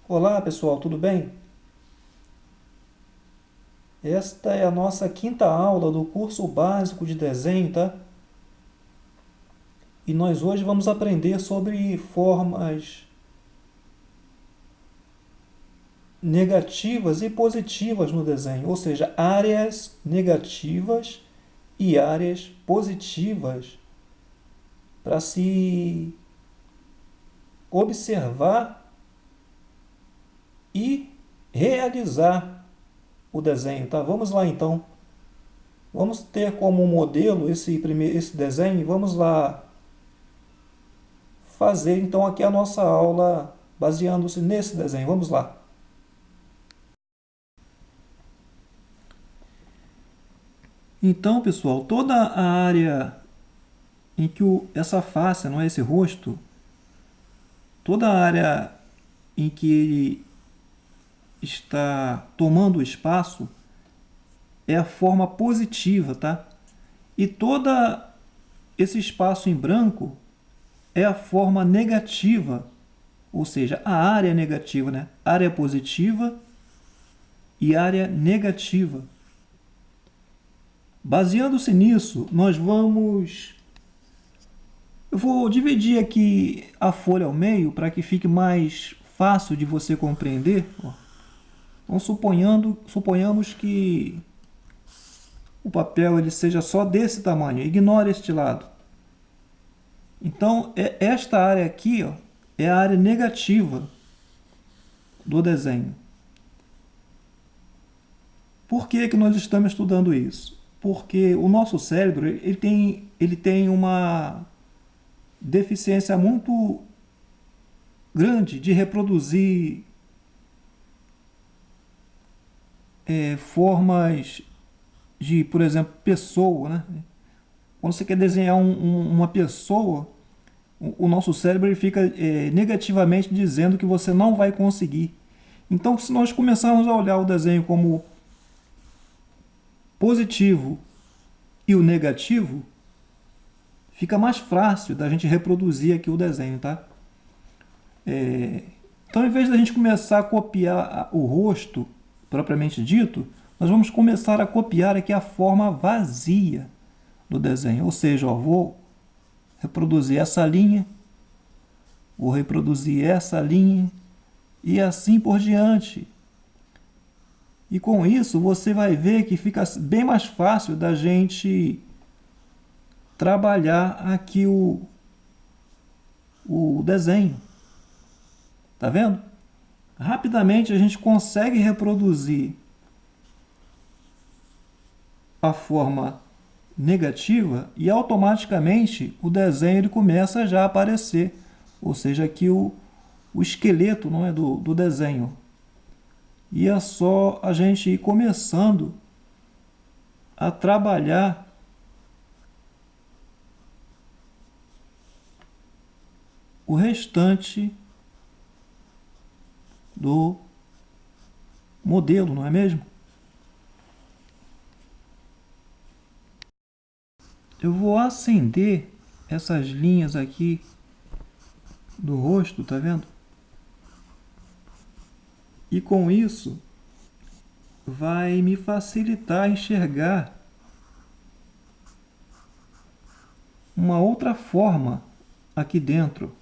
Olá pessoal, tudo bem? Esta é a nossa quinta aula do curso básico de desenho, tá? E nós hoje vamos aprender sobre formas negativas e positivas no desenho, ou seja, áreas negativas e áreas positivas para se observar e realizar o desenho, tá? Vamos lá então. Vamos ter como modelo esse desenho e vamos lá fazer então aqui a nossa aula baseando-se nesse desenho. Vamos lá. Então, pessoal, toda a área em que essa face, não é esse rosto, toda a área em que ele está tomando o espaço é a forma positiva, tá? E todo esse espaço em branco é a forma negativa, ou seja, a área negativa, né? Área positiva e área negativa. Baseando-se nisso, eu vou dividir aqui a folha ao meio para que fique mais fácil de você compreender. Então, suponhamos que o papel ele seja só desse tamanho. Ignore este lado. Então, esta área aqui é a área negativa do desenho. Por que nós estamos estudando isso? Porque o nosso cérebro ele tem uma deficiência muito grande de reproduzir formas de, por exemplo, pessoa, né? Quando você quer desenhar uma pessoa, o nosso cérebro ele fica negativamente dizendo que você não vai conseguir. Então, se nós começarmos a olhar o desenho como positivo e o negativo, fica mais fácil da gente reproduzir aqui o desenho, tá? Então, em vez da gente começar a copiar o rosto propriamente dito, nós vamos começar a copiar aqui a forma vazia do desenho. Ou seja, vou reproduzir essa linha, vou reproduzir essa linha e assim por diante. E com isso você vai ver que fica bem mais fácil da gente trabalhar aqui o desenho. Tá vendo? Rapidamente a gente consegue reproduzir a forma negativa e automaticamente o desenho ele começa já a aparecer. Ou seja, aqui o esqueleto não é do desenho. E é só a gente ir começando a trabalhar o restante do modelo, não é mesmo? Eu vou acender essas linhas aqui do rosto, tá vendo? E com isso vai me facilitar enxergar uma outra forma aqui dentro.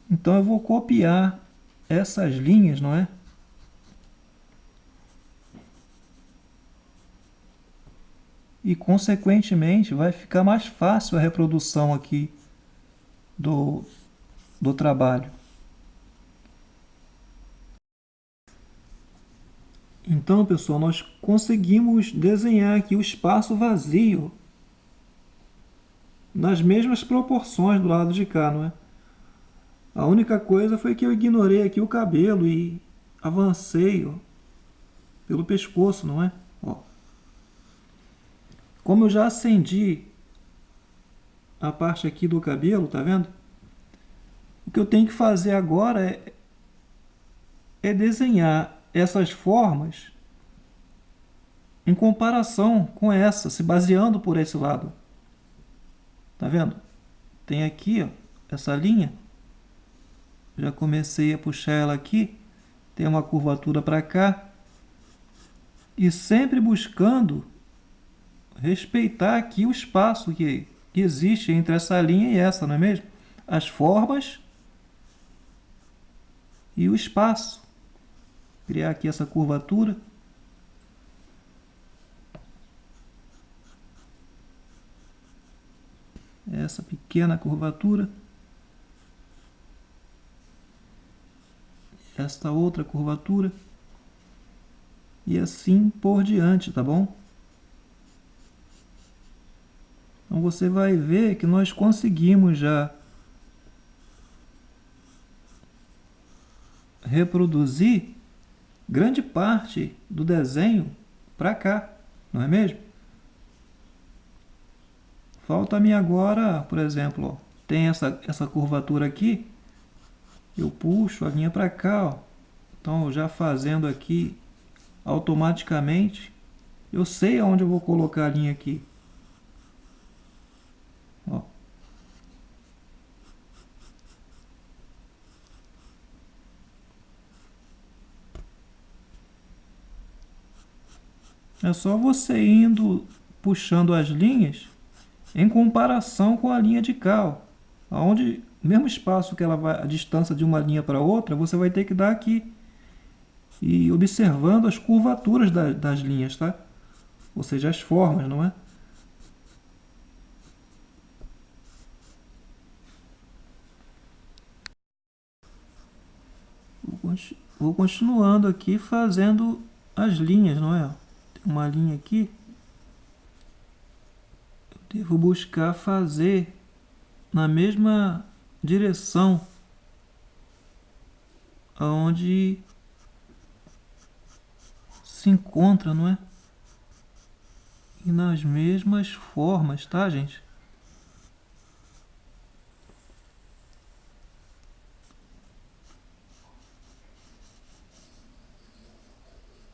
Então eu vou copiar essas linhas, não é? E consequentemente vai ficar mais fácil a reprodução aqui do trabalho. Então, pessoal, nós conseguimos desenhar aqui o espaço vazio nas mesmas proporções do lado de cá, não é? A única coisa foi que eu ignorei aqui o cabelo e avancei pelo pescoço, não é? Como eu já acendi a parte aqui do cabelo, tá vendo? O que eu tenho que fazer agora é desenhar essas formas em comparação com essa, se baseando por esse lado. Tá vendo? Tem aqui essa linha Já comecei a puxar ela aqui. Tem uma curvatura para cá. E sempre buscando respeitar aqui o espaço que existe entre essa linha e essa, não é mesmo? As formas e o espaço. Criar aqui essa curvatura. Essa pequena curvatura. Esta outra curvatura. E assim por diante, tá bom? Então você vai ver que nós conseguimos já reproduzir grande parte do desenho para cá, não é mesmo? Falta-me agora, por exemplo, ó, tem essa curvatura aqui, eu puxo a linha para cá, ó. Então já fazendo aqui automaticamente, eu sei aonde eu vou colocar a linha aqui. Ó. É só você indo puxando as linhas em comparação com a linha de cá, ó. Onde o mesmo espaço que ela vai, a distância de uma linha para outra, você vai ter que dar aqui. E observando as curvaturas das linhas, tá? Ou seja, as formas, não é? Vou continuando aqui fazendo as linhas, não é? Tem uma linha aqui. Eu devo buscar fazer na mesma direção aonde se encontra, não é? E nas mesmas formas, tá, gente?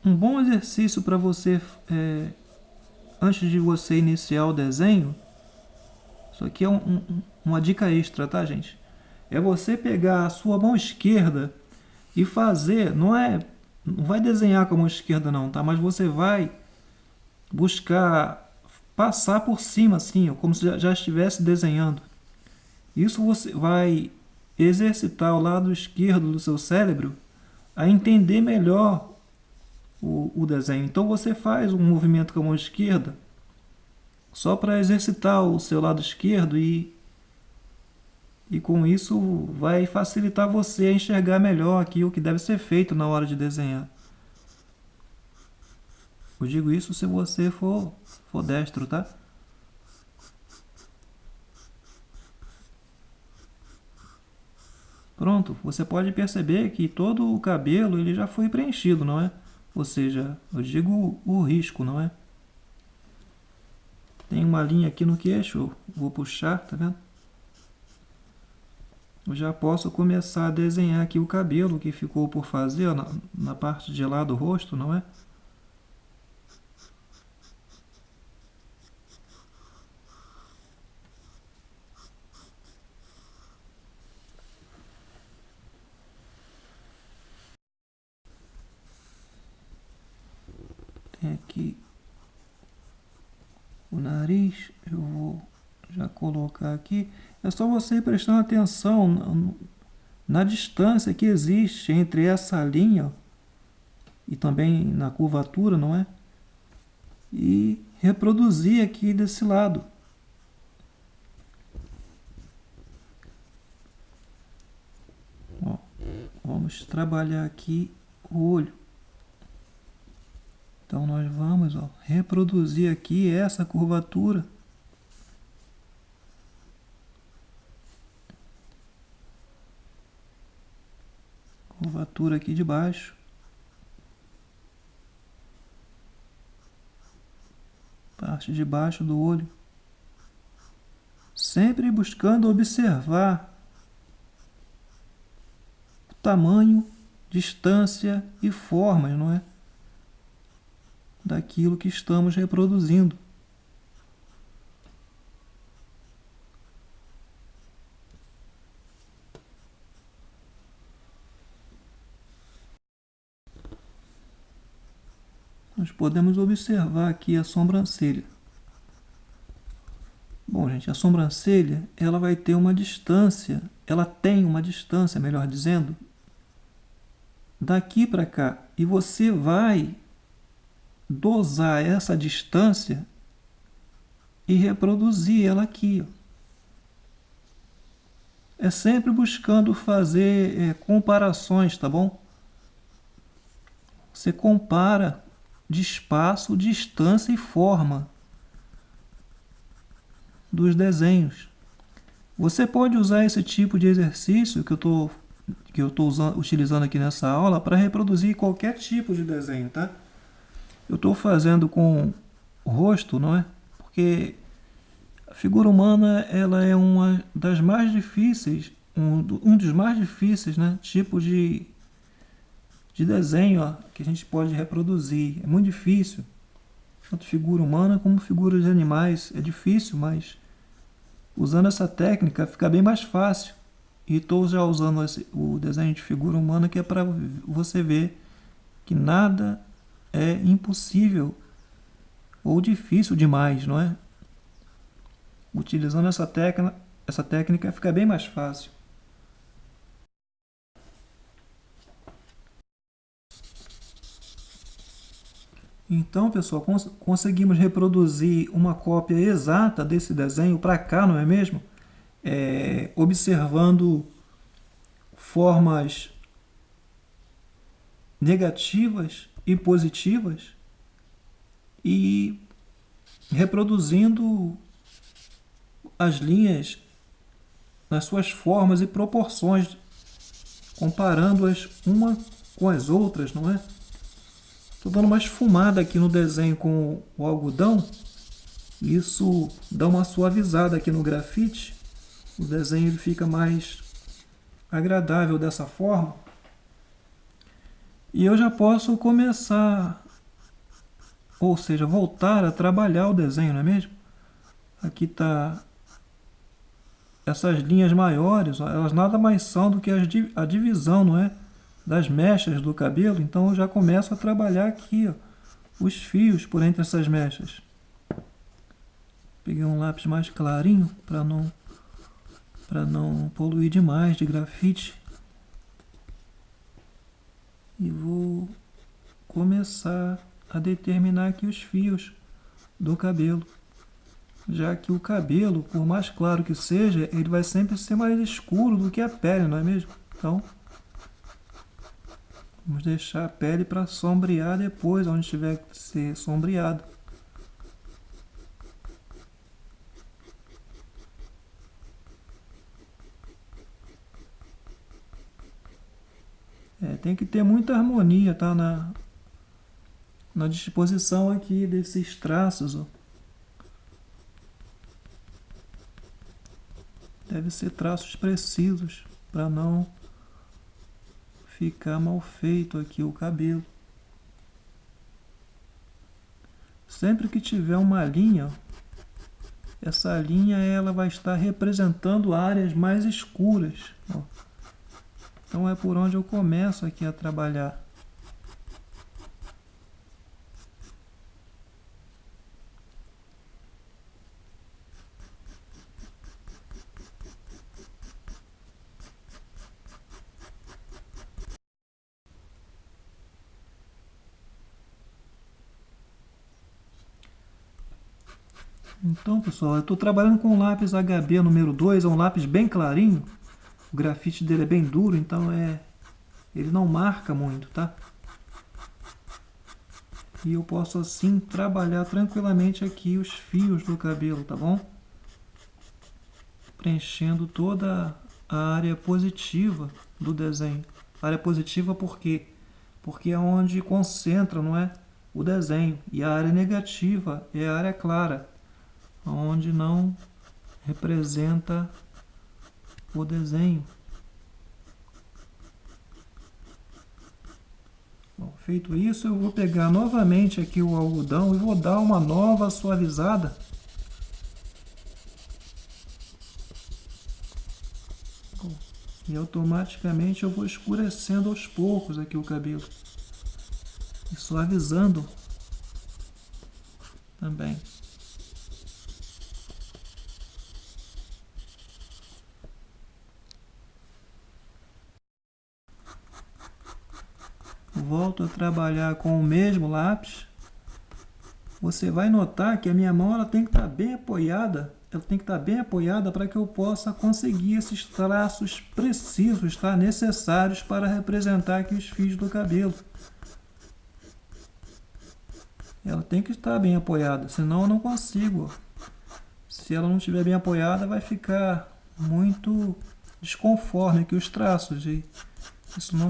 Um bom exercício para você, antes de você iniciar o desenho, isso aqui é uma dica extra, tá, gente? É você pegar a sua mão esquerda e fazer, não vai desenhar com a mão esquerda não, tá? Mas você vai buscar passar por cima assim, ó, como se já estivesse desenhando. Isso você vai exercitar o lado esquerdo do seu cérebro a entender melhor o desenho. Então você faz um movimento com a mão esquerda só para exercitar o seu lado esquerdo e com isso vai facilitar você a enxergar melhor aqui o que deve ser feito na hora de desenhar. Eu digo isso se você for destro, tá? Pronto, você pode perceber que todo o cabelo ele já foi preenchido, não é? Ou seja, eu digo o risco, não é? Tem uma linha aqui no queixo, vou puxar, tá vendo? Eu já posso começar a desenhar aqui o cabelo que ficou por fazer ó, na parte de lá do rosto, não é? Tem aqui o nariz, eu vou já colocar aqui. É só você ir prestando atenção na distância que existe entre essa linha e também na curvatura, não é? E reproduzir aqui desse lado. Ó, vamos trabalhar aqui o olho. Então nós vamos reproduzir aqui essa curvatura. Curvatura aqui de baixo. Parte de baixo do olho. Sempre buscando observar o tamanho, distância e formas, não é? Daquilo que estamos reproduzindo. nós podemos observar aqui a sobrancelha. Bom, gente, a sobrancelha, ela vai ter uma distância, ela tem uma distância, melhor dizendo, daqui para cá. E você vai dosar essa distância e reproduzir ela aqui. É sempre buscando fazer comparações, tá bom? Você compara de espaço, distância e forma dos desenhos. Você pode usar esse tipo de exercício que eu estou utilizando aqui nessa aula para reproduzir qualquer tipo de desenho, tá? Eu estou fazendo com o rosto, não é? Porque a figura humana ela é uma das mais difíceis, um dos mais difíceis, né, tipos de desenho, ó, que a gente pode reproduzir. É muito difícil. Tanto figura humana como figuras de animais. É difícil, mas usando essa técnica fica bem mais fácil. E estou já usando o desenho de figura humana, que é para você ver que nada é impossível ou difícil demais, não é? Utilizando essa técnica fica bem mais fácil. Então, pessoal, conseguimos reproduzir uma cópia exata desse desenho para cá, não é mesmo? Observando formas negativas e positivas e reproduzindo as linhas nas suas formas e proporções, comparando-as uma com as outras, não é? Estou dando uma esfumada aqui no desenho com o algodão. Isso dá uma suavizada aqui no grafite. O desenho ele fica mais agradável dessa forma. E eu já posso começar, ou seja, voltar a trabalhar o desenho, não é mesmo? Aqui está essas linhas maiores, ó, elas nada mais são do que a divisão, não é? Das mechas do cabelo. Então eu já começo a trabalhar aqui, ó, os fios por entre essas mechas. Peguei um lápis mais clarinho para não poluir demais de grafite. E vou começar a determinar aqui os fios do cabelo. Já que o cabelo, por mais claro que seja, ele vai sempre ser mais escuro do que a pele, não é mesmo? Então, vamos deixar a pele para sombrear depois, onde tiver que ser sombreado. Tem que ter muita harmonia, tá? Na disposição aqui desses traços, ó. Deve ser traços precisos para não ficar mal feito aqui o cabelo. Sempre que tiver uma linha, essa linha ela vai estar representando áreas mais escuras, ó. Então é por onde eu começo aqui a trabalhar. Então, pessoal, eu estou trabalhando com o lápis HB número 2, é um lápis bem clarinho. O grafite dele é bem duro, então ele não marca muito, tá? E eu posso assim trabalhar tranquilamente aqui os fios do cabelo, tá bom? Preenchendo toda a área positiva do desenho. A área positiva por quê? Porque é onde concentra, não é, o desenho. E a área negativa é a área clara, onde não representa o desenho. Bom, feito isso, eu vou pegar novamente aqui o algodão e vou dar uma nova suavizada. E automaticamente eu vou escurecendo aos poucos aqui o cabelo. E suavizando também. Volto a trabalhar com o mesmo lápis. Você vai notar que a minha mão ela tem que estar bem apoiada. Ela tem que estar bem apoiada para que eu possa conseguir esses traços precisos, tá? Necessários para representar aqui os fios do cabelo. Ela tem que estar bem apoiada, senão eu não consigo. Se ela não estiver bem apoiada, vai ficar muito desconforme aqui os traços. E isso não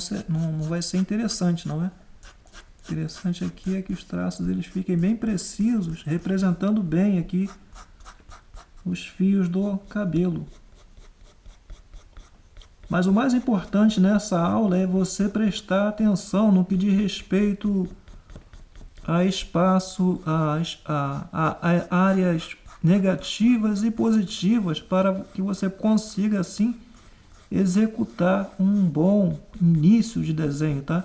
vai ser interessante, não é? Interessante aqui é que os traços eles fiquem bem precisos, representando bem aqui os fios do cabelo. Mas o mais importante nessa aula é você prestar atenção no que diz respeito a espaço, a áreas negativas e positivas para que você consiga assim executar um bom início de desenho, tá?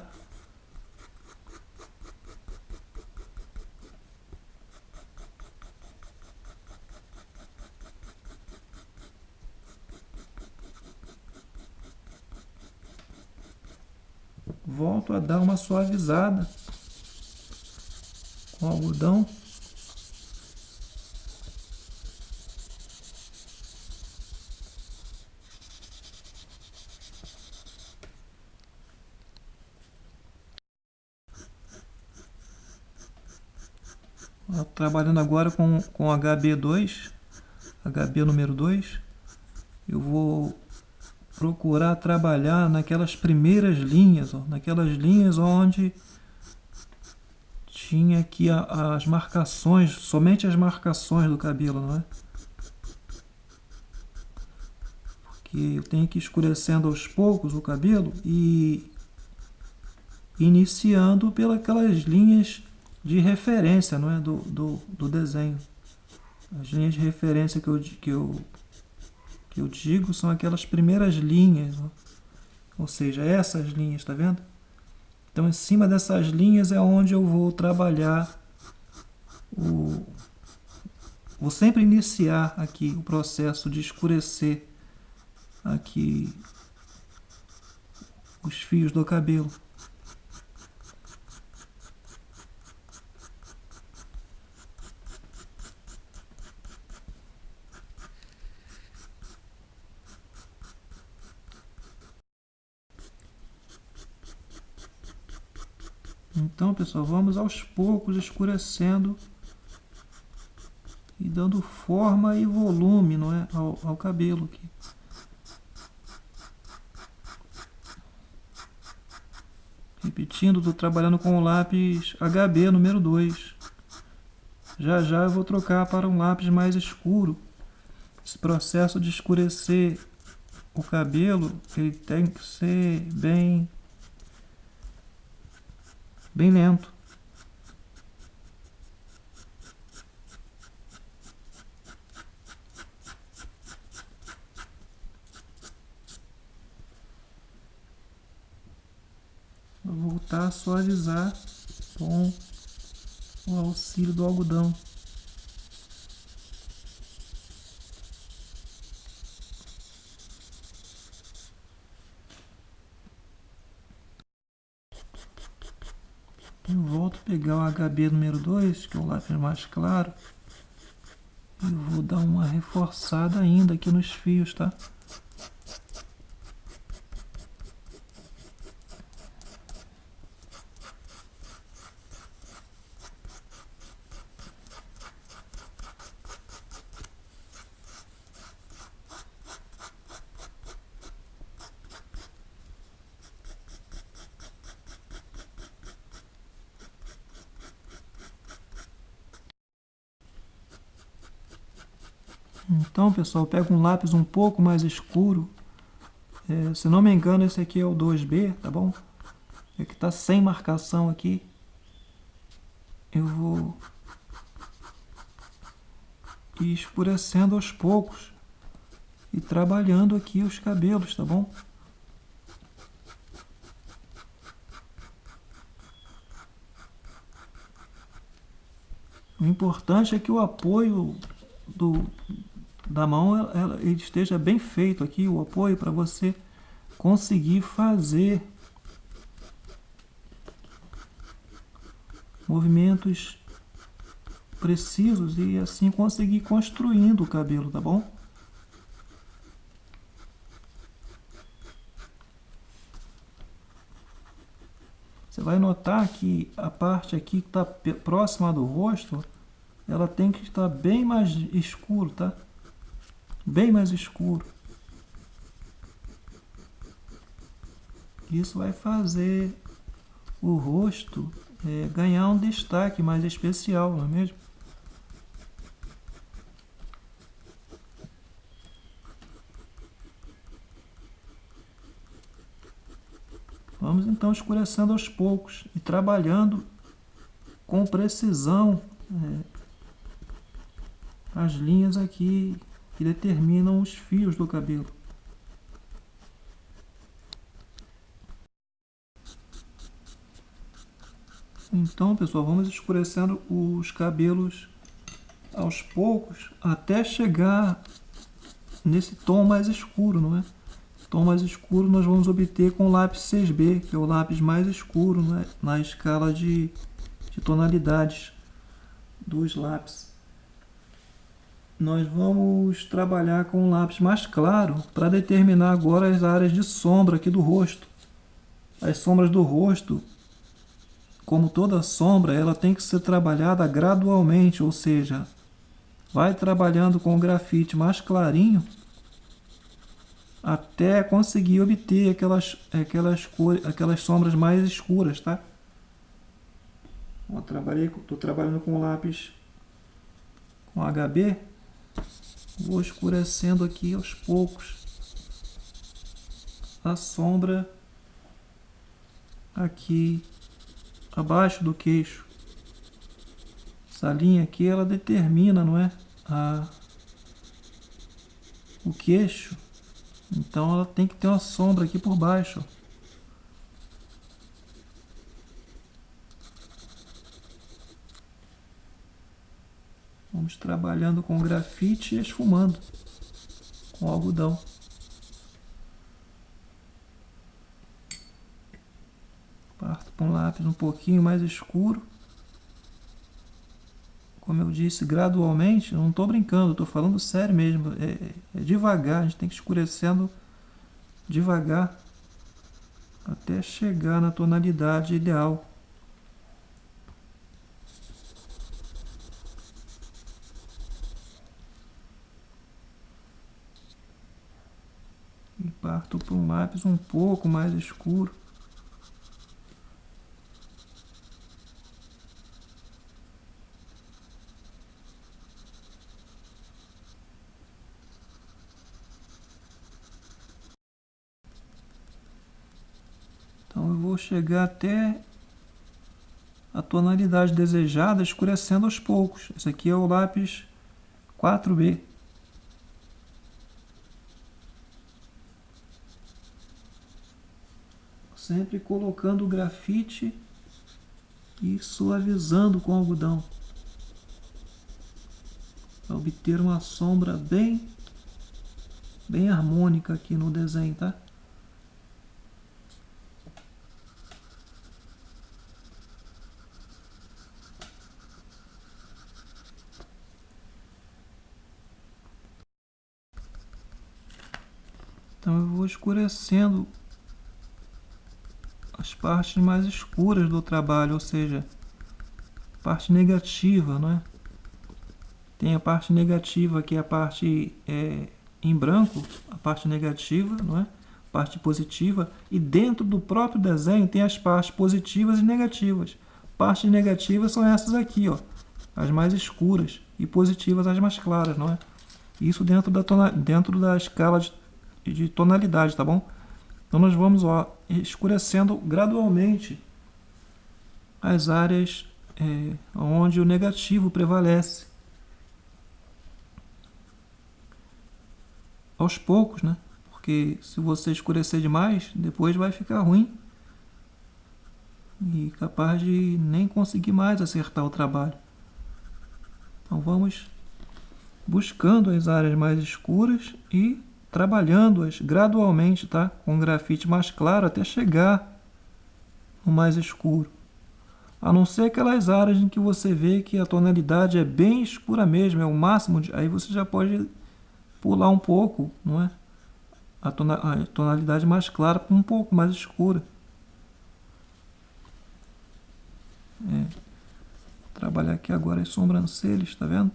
Volto a dar uma suavizada com o algodão. Trabalhando agora com HB2, HB número 2, eu vou procurar trabalhar naquelas primeiras linhas, ó, naquelas linhas onde tinha aqui as marcações, somente as marcações do cabelo, não é? Porque eu tenho que ir escurecendo aos poucos o cabelo e iniciando pelas linhas de referência, não é? Do desenho. As linhas de referência que eu digo são aquelas primeiras linhas, ó. Ou seja, essas linhas, tá vendo? Então, em cima dessas linhas é onde eu vou trabalhar vou sempre iniciar aqui o processo de escurecer aqui os fios do cabelo. Então, pessoal, vamos aos poucos escurecendo e dando forma e volume, não é, ao cabelo aqui. Repetindo, estou trabalhando com o lápis HB número 2. Já já eu vou trocar para um lápis mais escuro. Esse processo de escurecer o cabelo, ele tem que ser bem lento. Vou voltar a suavizar com o auxílio do algodão. Eu volto a pegar o HB número 2, que é o lápis mais claro, e vou dar uma reforçada ainda aqui nos fios, tá? Então, pessoal, pego um lápis um pouco mais escuro. Se não me engano, esse aqui é o 2B, tá bom? É que tá sem marcação aqui. Eu vou ir escurecendo aos poucos e trabalhando aqui os cabelos, tá bom? O importante é que o apoio da mão ele esteja bem feito aqui, o apoio para você conseguir fazer movimentos precisos e assim conseguir construindo o cabelo, tá bom? Você vai notar que a parte aqui que está próxima do rosto, ela tem que estar bem mais escuro, tá? Bem mais escuro. Isso vai fazer o rosto ganhar um destaque mais especial, não é mesmo? Vamos então escurecendo aos poucos e trabalhando com precisão as linhas aqui que determinam os fios do cabelo. Então, pessoal, vamos escurecendo os cabelos aos poucos até chegar nesse tom mais escuro, não é? Tom mais escuro nós vamos obter com o lápis 6B, que é o lápis mais escuro, né, na escala de tonalidades dos lápis. Nós vamos trabalhar com um lápis mais claro para determinar agora as áreas de sombra aqui do rosto. As sombras do rosto, como toda sombra, ela tem que ser trabalhada gradualmente, ou seja, vai trabalhando com o grafite mais clarinho até conseguir obter aquelas sombras mais escuras, tá? Estou trabalhando com lápis com HB, vou escurecendo aqui aos poucos a sombra aqui abaixo do queixo. Essa linha aqui ela determina, não é, o queixo, então ela tem que ter uma sombra aqui por baixo. Vamos trabalhando com grafite e esfumando com algodão. Parto para um lápis um pouquinho mais escuro. Como eu disse, gradualmente, não estou brincando, estou falando sério mesmo. É devagar, a gente tem que ir escurecendo devagar até chegar na tonalidade ideal. E parto para um lápis um pouco mais escuro. Então eu vou chegar até a tonalidade desejada, escurecendo aos poucos. Esse aqui é o lápis 4B. Sempre colocando o grafite e suavizando com algodão, para obter uma sombra bem harmônica aqui no desenho, tá? Então eu vou escurecendo as partes mais escuras do trabalho, ou seja, parte negativa, não é? Tem a parte negativa, que é a parte em branco, a parte negativa, não é? Parte positiva, e dentro do próprio desenho tem as partes positivas e negativas. Partes negativas são essas aqui, ó, as mais escuras, e positivas as mais claras, não é? Isso dentro da escala de tonalidade, tá bom? Então nós vamos, ó, escurecendo gradualmente as áreas onde o negativo prevalece. Aos poucos, né? Porque se você escurecer demais, depois vai ficar ruim e capaz de nem conseguir mais acertar o trabalho. Então vamos buscando as áreas mais escuras e trabalhando-as gradualmente, tá? Com um grafite mais claro até chegar no mais escuro. A não ser aquelas áreas em que você vê que a tonalidade é bem escura mesmo, é o máximo, aí você já pode pular um pouco, não é? A tonalidade mais clara para um pouco mais escura. Trabalhar aqui agora as sobrancelhas, tá vendo?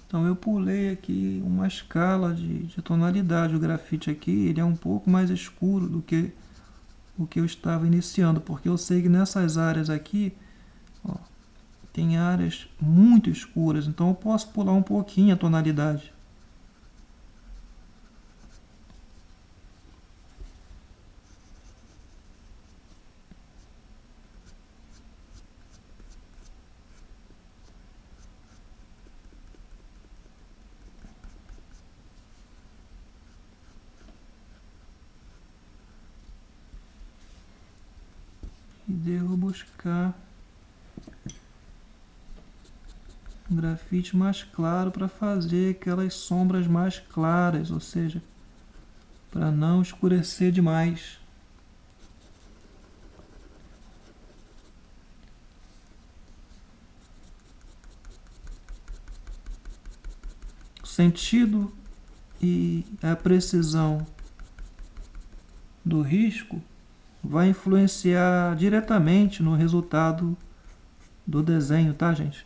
Então eu pulei aqui uma escala de tonalidade. O grafite aqui ele é um pouco mais escuro do que o que eu estava iniciando, porque eu sei que nessas áreas aqui, ó, tem áreas muito escuras, então eu posso pular um pouquinho a tonalidade. E devo buscar um grafite mais claro para fazer aquelas sombras mais claras, ou seja, para não escurecer demais. O sentido e a precisão do risco vai influenciar diretamente no resultado do desenho, tá, gente?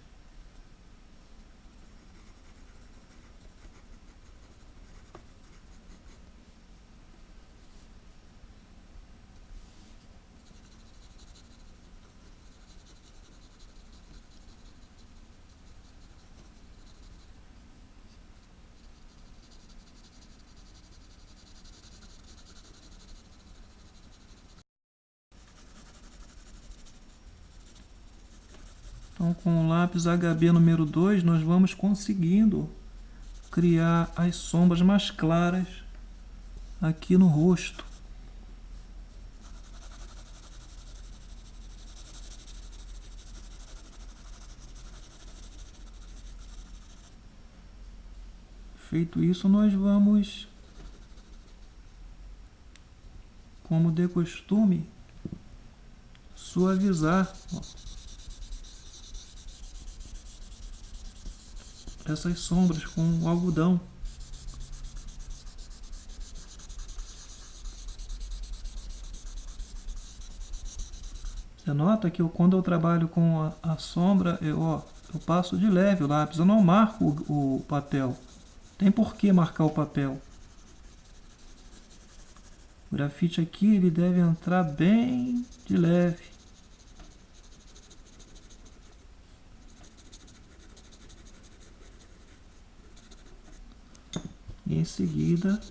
Então, com o lápis HB número 2, nós vamos conseguindo criar as sombras mais claras aqui no rosto. Feito isso, nós vamos, como de costume, suavizar essas sombras com o algodão. Você nota que quando eu trabalho com a sombra, eu passo de leve o lápis, eu não marco o papel. Tem por que marcar o papel. O grafite aqui ele deve entrar bem de leve. E em seguida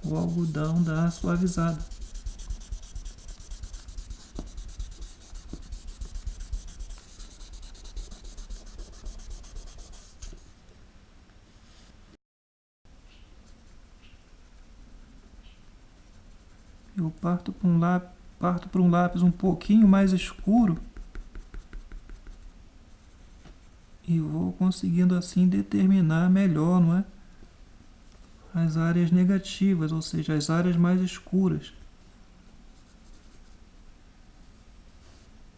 o algodão dá a suavizada. Eu parto para um lápis um pouquinho mais escuro e vou conseguindo assim determinar melhor, não é? As áreas negativas, ou seja, as áreas mais escuras.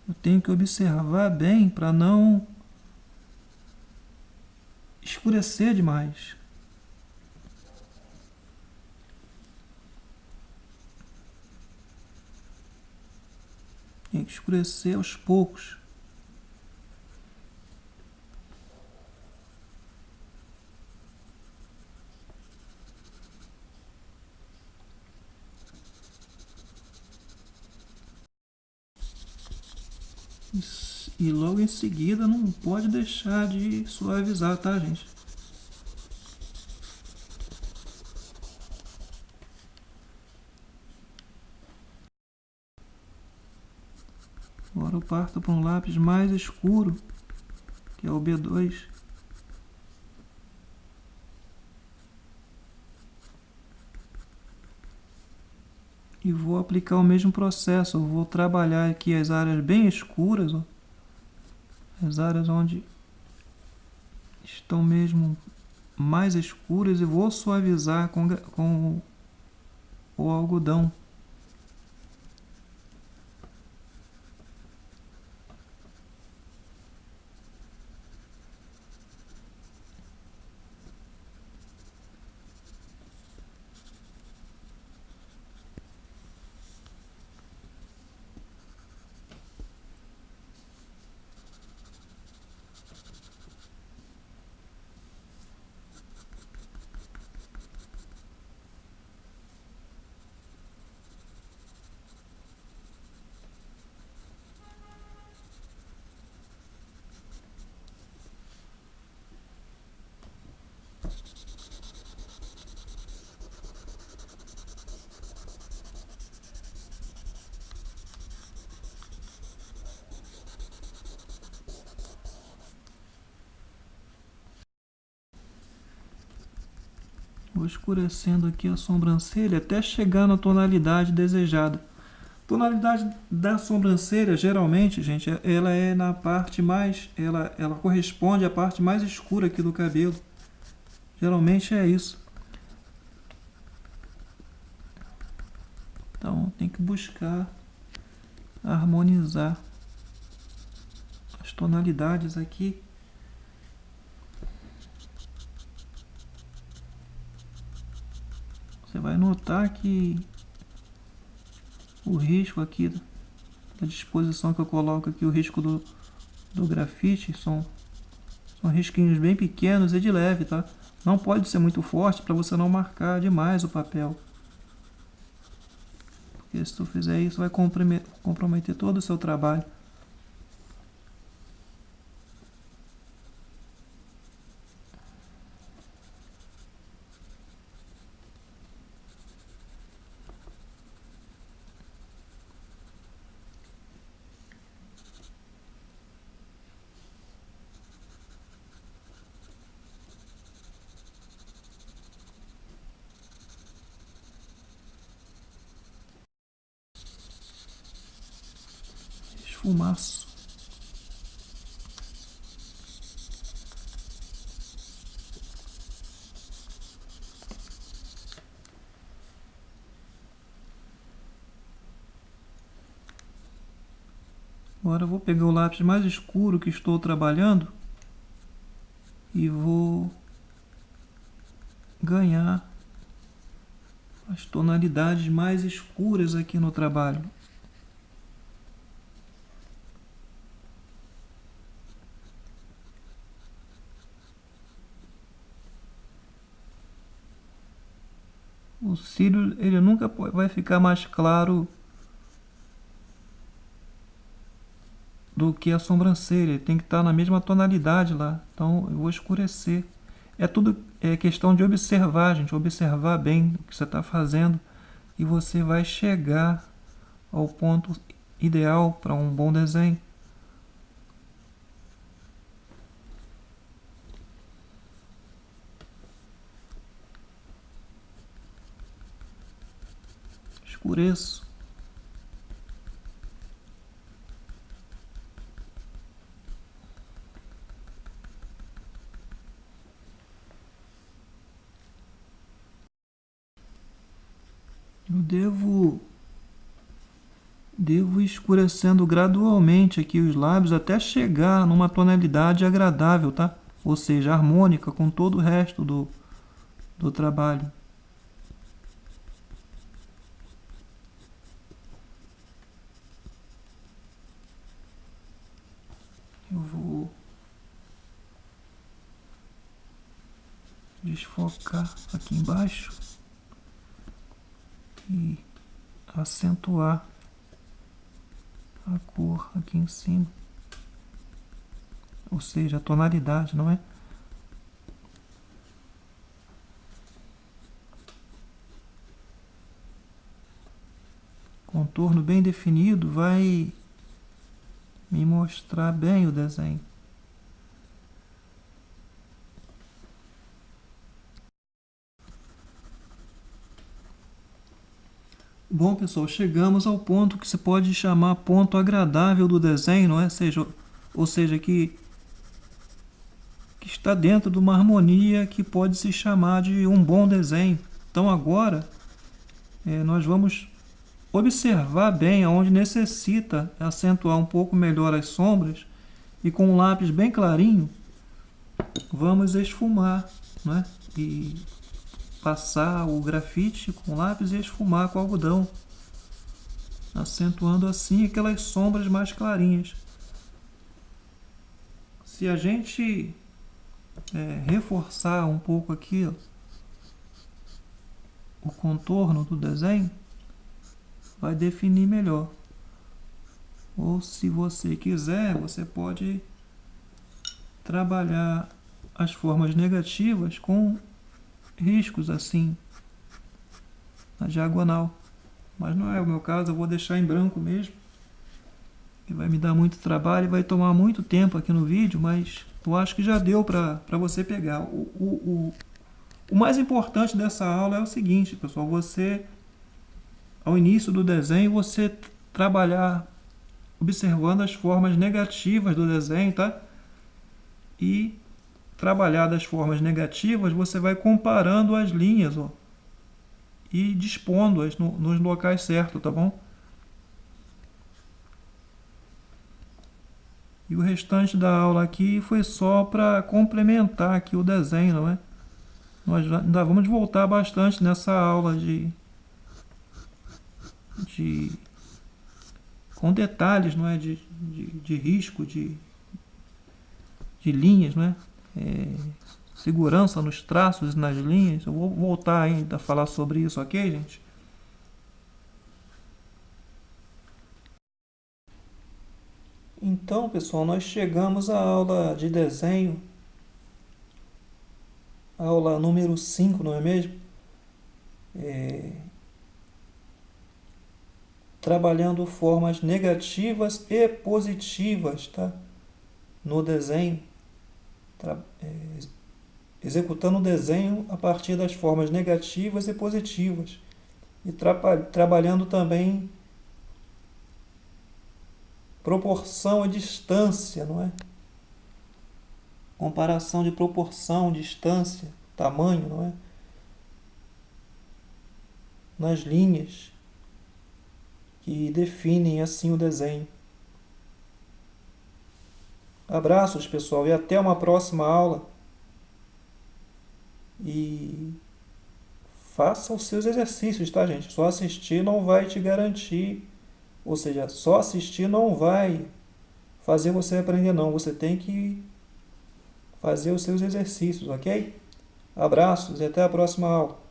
Eu tenho que observar bem para não escurecer demais. Tem que escurecer aos poucos. E logo em seguida não pode deixar de suavizar, tá, gente? Agora eu parto para um lápis mais escuro, que é o B2. E vou aplicar o mesmo processo. Eu vou trabalhar aqui as áreas bem escuras, ó, as áreas onde estão mesmo mais escuras, e vou suavizar com o algodão. Vou escurecendo aqui a sobrancelha até chegar na tonalidade desejada. A tonalidade da sobrancelha, geralmente, gente, ela é na parte mais... Ela corresponde à parte mais escura aqui do cabelo. Geralmente é isso. Então tem que buscar harmonizar as tonalidades aqui. Você vai notar que o risco aqui, da disposição que eu coloco aqui, o risco do grafite, são risquinhos bem pequenos e de leve, tá? Não pode ser muito forte para você não marcar demais o papel. Porque se tu fizer isso, vai comprometer todo o seu trabalho. Esfumaço. Agora eu vou pegar o lápis mais escuro que estou trabalhando e vou ganhar as tonalidades mais escuras aqui no trabalho. O cílio, ele nunca vai ficar mais claro do que a sobrancelha. Ele tem que estar na mesma tonalidade lá. Então eu vou escurecer. É tudo questão de observar, gente. Observar bem o que você está fazendo. E você vai chegar ao ponto ideal para um bom desenho. Escureço. Eu devo ir escurecendo gradualmente aqui os lábios até chegar numa tonalidade agradável, tá? Ou seja, harmônica com todo o resto do trabalho. Eu vou desfocar aqui embaixo e acentuar a cor aqui em cima, ou seja, a tonalidade, não é? Contorno bem definido vai me mostrar bem o desenho. Bom, pessoal, chegamos ao ponto que se pode chamar ponto agradável do desenho, não é? Ou seja, que está dentro de uma harmonia que pode se chamar de um bom desenho. Então agora nós vamos observar bem aonde necessita acentuar um pouco melhor as sombras e com um lápis bem clarinho vamos esfumar, né? E passar o grafite com lápis e esfumar com algodão, acentuando assim aquelas sombras mais clarinhas. Se a gente reforçar um pouco aqui, ó, o contorno do desenho, vai definir melhor. Ou se você quiser, você pode trabalhar as formas negativas com riscos assim na diagonal. Mas não é o meu caso, eu vou deixar em branco mesmo, que vai me dar muito trabalho e vai tomar muito tempo aqui no vídeo, mas eu acho que já deu para você pegar. O mais importante dessa aula é o seguinte, pessoal, você, ao início do desenho, você trabalhar observando as formas negativas do desenho, tá? E trabalhar das formas negativas, você vai comparando as linhas, ó, e dispondo-as nos locais certos, tá bom? E o restante da aula aqui foi só para complementar aqui o desenho, não é? Nós ainda vamos voltar bastante nessa aula de com detalhes, não é? De risco, de linhas, não é? Segurança nos traços e nas linhas. Eu vou voltar ainda a falar sobre isso, ok, gente? Então, pessoal, nós chegamos à aula de desenho, aula número 5, não é mesmo? Trabalhando formas negativas e positivas, tá? No desenho, executando o desenho a partir das formas negativas e positivas. E trabalhando também proporção e distância, não é? Comparação de proporção, distância, tamanho, não é? Nas linhas que definem assim o desenho. Abraços, pessoal, e até uma próxima aula. E faça os seus exercícios, tá, gente? Só assistir não vai te garantir, ou seja, só assistir não vai fazer você aprender, não. Você tem que fazer os seus exercícios, ok? Abraços e até a próxima aula.